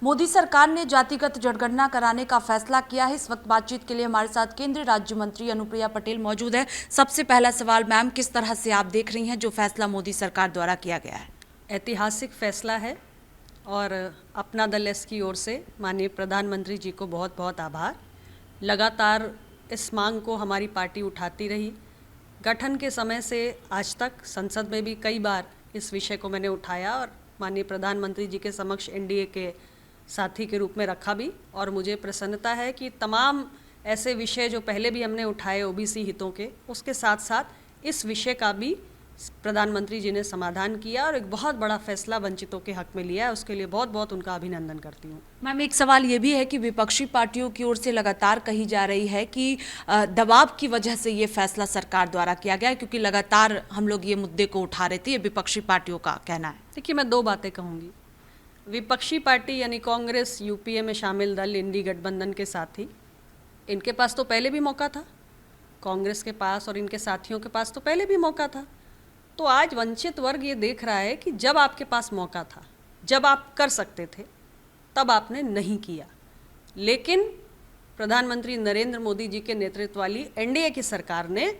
मोदी सरकार ने जातिगत जनगणना कराने का फैसला किया है। इस वक्त बातचीत के लिए हमारे साथ केंद्रीय राज्य मंत्री अनुप्रिया पटेल मौजूद है। सबसे पहला सवाल मैम, किस तरह से आप देख रही हैं जो फैसला मोदी सरकार द्वारा किया गया है? ऐतिहासिक फैसला है और अपना दल एस की ओर से माननीय प्रधानमंत्री जी को बहुत बहुत आभार। लगातार इस मांग को हमारी पार्टी उठाती रही। गठन के समय से आज तक संसद में भी कई बार इस विषय को मैंने उठाया और माननीय प्रधानमंत्री जी के समक्ष एनडीए के साथी के रूप में रखा भी। और मुझे प्रसन्नता है कि तमाम ऐसे विषय जो पहले भी हमने उठाए ओबीसी हितों के, उसके साथ साथ इस विषय का भी प्रधानमंत्री जी ने समाधान किया और एक बहुत बड़ा फैसला वंचितों के हक में लिया है। उसके लिए बहुत बहुत उनका अभिनंदन करती हूँ। मैम, एक सवाल ये भी है कि विपक्षी पार्टियों की ओर से लगातार कही जा रही है कि दबाव की वजह से ये फैसला सरकार द्वारा किया गया है, क्योंकि लगातार हम लोग ये मुद्दे को उठा रहे थे। ये विपक्षी पार्टियों का कहना है। देखिए, मैं दो बातें कहूँगी। विपक्षी पार्टी यानी कांग्रेस, यूपीए में शामिल दल, इंडी गठबंधन के साथी, इनके पास तो पहले भी मौका था। कांग्रेस के पास और इनके साथियों के पास तो पहले भी मौका था। तो आज वंचित वर्ग ये देख रहा है कि जब आपके पास मौका था, जब आप कर सकते थे, तब आपने नहीं किया। लेकिन प्रधानमंत्री नरेंद्र मोदी जी के नेतृत्व वाली एनडीए की सरकार ने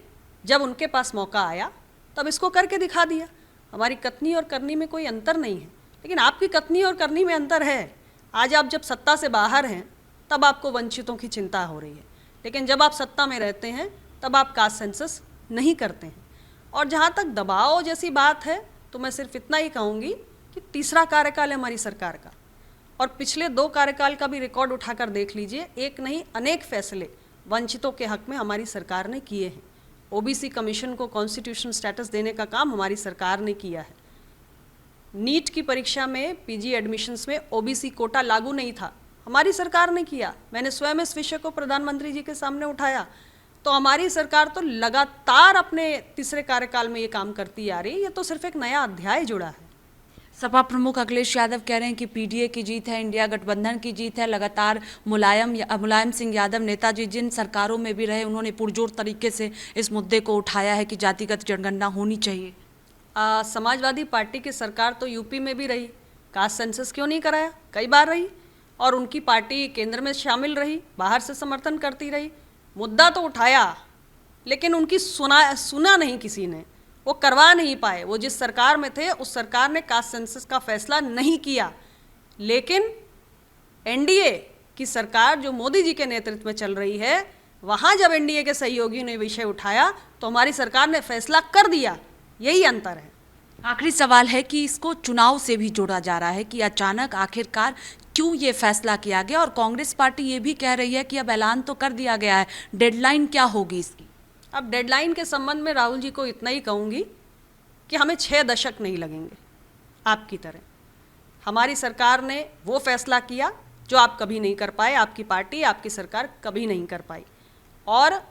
जब उनके पास मौका आया तब इसको करके दिखा दिया। हमारी कथनी और करनी में कोई अंतर नहीं है, लेकिन आपकी कथनी और करनी में अंतर है। आज आप जब सत्ता से बाहर हैं तब आपको वंचितों की चिंता हो रही है, लेकिन जब आप सत्ता में रहते हैं तब आप कास्ट सेंसस नहीं करते हैं। और जहाँ तक दबाव जैसी बात है तो मैं सिर्फ इतना ही कहूँगी कि तीसरा कार्यकाल है हमारी सरकार का, और पिछले 2 कार्यकाल का भी रिकॉर्ड उठाकर देख लीजिए। एक नहीं, अनेक फैसले वंचितों के हक में हमारी सरकार ने किए हैं। ओबीसी कमीशन को कॉन्स्टिट्यूशनल स्टेटस देने का काम हमारी सरकार ने किया है। नीट की परीक्षा में पीजी एडमिशन्स में ओबीसी कोटा लागू नहीं था, हमारी सरकार ने किया। मैंने स्वयं इस विषय को प्रधानमंत्री जी के सामने उठाया। तो हमारी सरकार तो लगातार अपने तीसरे कार्यकाल में ये काम करती आ रही है। ये तो सिर्फ एक नया अध्याय जुड़ा है। सपा प्रमुख अखिलेश यादव कह रहे हैं कि पीडीए की जीत है, इंडिया गठबंधन की जीत है। लगातार मुलायम सिंह यादव नेताजी जिन सरकारों में भी रहे, उन्होंने पुरजोर तरीके से इस मुद्दे को उठाया है कि जातिगत जनगणना होनी चाहिए। समाजवादी पार्टी की सरकार तो यूपी में भी रही, कास्ट सेंसस क्यों नहीं कराया? कई बार रही, और उनकी पार्टी केंद्र में शामिल रही, बाहर से समर्थन करती रही। मुद्दा तो उठाया, लेकिन उनकी सुना नहीं किसी ने, वो करवा नहीं पाए। वो जिस सरकार में थे उस सरकार ने कास्ट सेंसस का फैसला नहीं किया। लेकिन एनडीए की सरकार जो मोदी जी के नेतृत्व में चल रही है, वहाँ जब एनडीए के सहयोगियों ने विषय उठाया तो हमारी सरकार ने फैसला कर दिया। यही अंतर है। आखिरी सवाल है कि इसको चुनाव से भी जोड़ा जा रहा है कि अचानक आखिरकार क्यों ये फैसला किया गया, और कांग्रेस पार्टी ये भी कह रही है कि अब ऐलान तो कर दिया गया है, डेडलाइन क्या होगी इसकी? अब डेडलाइन के संबंध में राहुल जी को इतना ही कहूँगी कि हमें 6 दशक नहीं लगेंगे आपकी तरह। हमारी सरकार ने वो फैसला किया जो आप कभी नहीं कर पाए, आपकी पार्टी, आपकी सरकार कभी नहीं कर पाई। और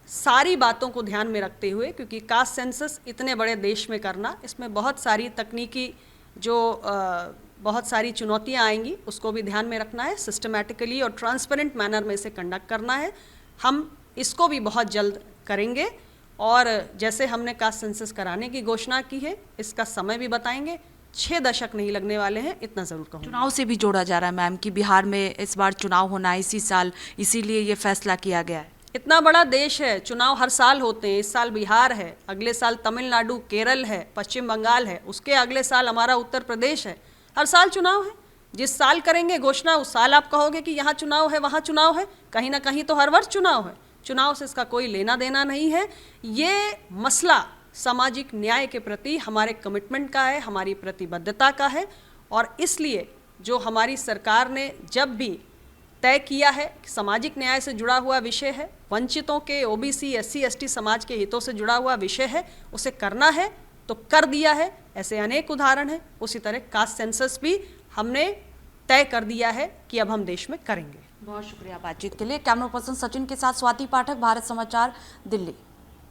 सारी बातों को ध्यान में रखते हुए, क्योंकि कास्ट सेंसस इतने बड़े देश में करना, इसमें बहुत सारी तकनीकी बहुत सारी चुनौतियां आएंगी, उसको भी ध्यान में रखना है। सिस्टमैटिकली और ट्रांसपेरेंट मैनर में इसे कंडक्ट करना है। हम इसको भी बहुत जल्द करेंगे, और जैसे हमने कास्ट सेंसस कराने की घोषणा की है, इसका समय भी बताएंगे। 6 दशक नहीं लगने वाले हैं, इतना ज़रूर कहूँगा। चुनाव से भी जोड़ा जा रहा है मैम कि बिहार में इस बार चुनाव होना है इसी साल, इसीलिए ये फैसला किया गया है। इतना बड़ा देश है, चुनाव हर साल होते हैं। इस साल बिहार है, अगले साल तमिलनाडु, केरल है, पश्चिम बंगाल है, उसके अगले साल हमारा उत्तर प्रदेश है। हर साल चुनाव है। जिस साल करेंगे घोषणा, उस साल आप कहोगे कि यहाँ चुनाव है, वहाँ चुनाव है। कहीं ना कहीं तो हर वर्ष चुनाव है। चुनाव से इसका कोई लेना देना नहीं है। ये मसला सामाजिक न्याय के प्रति हमारे कमिटमेंट का है, हमारी प्रतिबद्धता का है। और इसलिए जो हमारी सरकार ने जब भी तय किया है कि सामाजिक न्याय से जुड़ा हुआ विषय है, वंचितों के, ओबीसी, एससी, एसटी समाज के हितों से जुड़ा हुआ विषय है, उसे करना है तो कर दिया है। ऐसे अनेक उदाहरण हैं। उसी तरह कास्ट सेंसस भी हमने तय कर दिया है कि अब हम देश में करेंगे। बहुत शुक्रिया बातचीत के लिए। कैमरा पर्सन सचिन के साथ स्वाति पाठक, भारत समाचार, दिल्ली।